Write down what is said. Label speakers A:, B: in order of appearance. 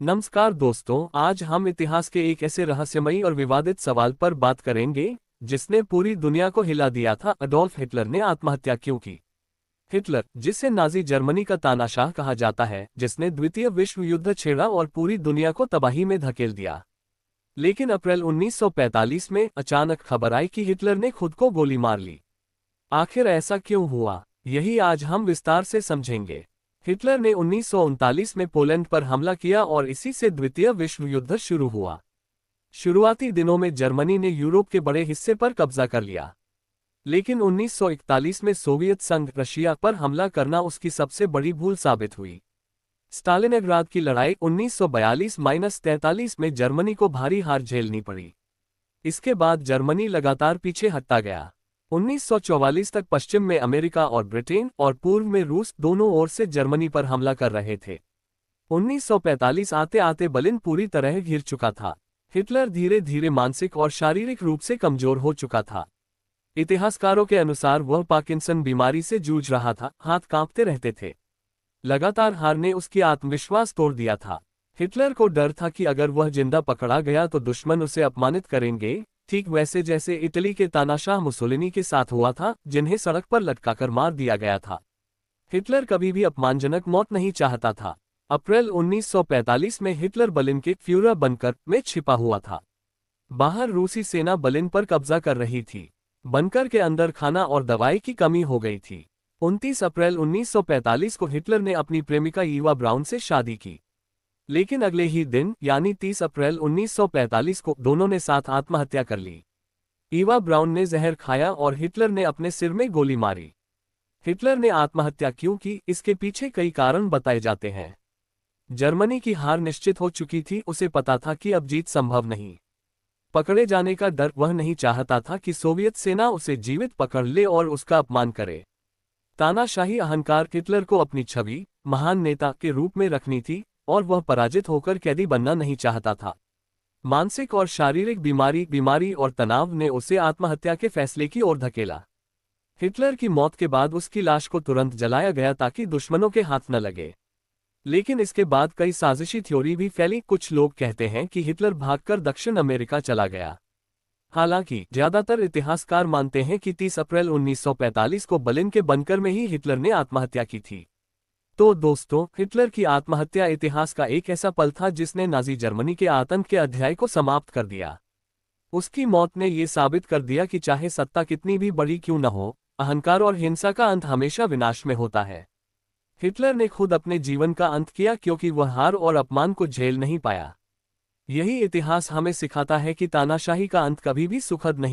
A: नमस्कार दोस्तों, आज हम इतिहास के एक ऐसे रहस्यमयी और विवादित सवाल पर बात करेंगे जिसने पूरी दुनिया को हिला दिया था। अडोल्फ हिटलर ने आत्महत्या क्यों की? हिटलर, जिसे नाजी जर्मनी का तानाशाह कहा जाता है, जिसने द्वितीय विश्व युद्ध छेड़ा और पूरी दुनिया को तबाही में धकेल दिया। लेकिन अप्रैल 1945 में अचानक खबर आई कि हिटलर ने खुद को गोली मार ली। आखिर ऐसा क्यों हुआ, यही आज हम विस्तार से समझेंगे। हिटलर ने 1939 में पोलैंड पर हमला किया और इसी से द्वितीय विश्व युद्ध शुरू हुआ। शुरुआती दिनों में जर्मनी ने यूरोप के बड़े हिस्से पर कब्जा कर लिया, लेकिन 1941 में सोवियत संघ रशिया पर हमला करना उसकी सबसे बड़ी भूल साबित हुई। स्टालिनग्राद की लड़ाई 1942-43 में जर्मनी को भारी हार झेलनी पड़ी। इसके बाद जर्मनी लगातार पीछे हटता गया। 1944 तक पश्चिम में अमेरिका और ब्रिटेन और पूर्व में रूस दोनों ओर से जर्मनी पर हमला कर रहे थे। 1945 आते आते बर्लिन पूरी तरह घिर चुका था। हिटलर धीरे धीरे मानसिक और शारीरिक रूप से कमजोर हो चुका था। इतिहासकारों के अनुसार वह पार्किंसन बीमारी से जूझ रहा था, हाथ कांपते रहते थे। लगातार हार ने उसकी आत्मविश्वास तोड़ दिया था। हिटलर को डर था कि अगर वह जिंदा पकड़ा गया तो दुश्मन उसे अपमानित करेंगे, ठीक वैसे जैसे इटली के तानाशाह मुसोलिनी के साथ हुआ था, जिन्हें सड़क पर लटकाकर मार दिया गया था। हिटलर कभी भी अपमानजनक मौत नहीं चाहता था। अप्रैल 1945 में हिटलर बर्लिन के फ्यूहरर बंकर में छिपा हुआ था। बाहर रूसी सेना बर्लिन पर कब्जा कर रही थी। बंकर के अंदर खाना और दवाई की कमी हो गई थी। 29 अप्रैल 1945 को हिटलर ने अपनी प्रेमिका ईवा ब्राउन से शादी की, लेकिन अगले ही दिन यानी 30 अप्रैल 1945 को दोनों ने साथ आत्महत्या कर ली। ईवा ब्राउन ने जहर खाया और हिटलर ने अपने सिर में गोली मारी। हिटलर ने आत्महत्या क्यों की, इसके पीछे कई कारण बताए जाते हैं। जर्मनी की हार निश्चित हो चुकी थी, उसे पता था कि अब जीत संभव नहीं। पकड़े जाने का डर, वह नहीं चाहता था कि सोवियत सेना उसे जीवित पकड़ ले और उसका अपमान करे। तानाशाही अहंकार हिटलर को अपनी छवि महान नेता के रूप में रखनी थी और वह पराजित होकर कैदी बनना नहीं चाहता था। मानसिक और शारीरिक बीमारी और तनाव ने उसे आत्महत्या के फैसले की ओर धकेला। हिटलर की मौत के बाद उसकी लाश को तुरंत जलाया गया ताकि दुश्मनों के हाथ न लगे। लेकिन इसके बाद कई साजिशी थ्योरी भी फैली। कुछ लोग कहते हैं कि हिटलर भागकर दक्षिण अमेरिका चला गया। हालांकि ज्यादातर इतिहासकार मानते हैं कि 30 अप्रैल 1945 को बर्लिन के बंकर में ही हिटलर ने आत्महत्या की थी। तो दोस्तों, हिटलर की आत्महत्या इतिहास का एक ऐसा पल था जिसने नाजी जर्मनी के आतंक के अध्याय को समाप्त कर दिया। उसकी मौत ने ये साबित कर दिया कि चाहे सत्ता कितनी भी बड़ी क्यों न हो, अहंकार और हिंसा का अंत हमेशा विनाश में होता है। हिटलर ने खुद अपने जीवन का अंत किया क्योंकि वह हार और अपमान को झेल नहीं पाया। यही इतिहास हमें सिखाता है कि तानाशाही का अंत कभी भी सुखद नहीं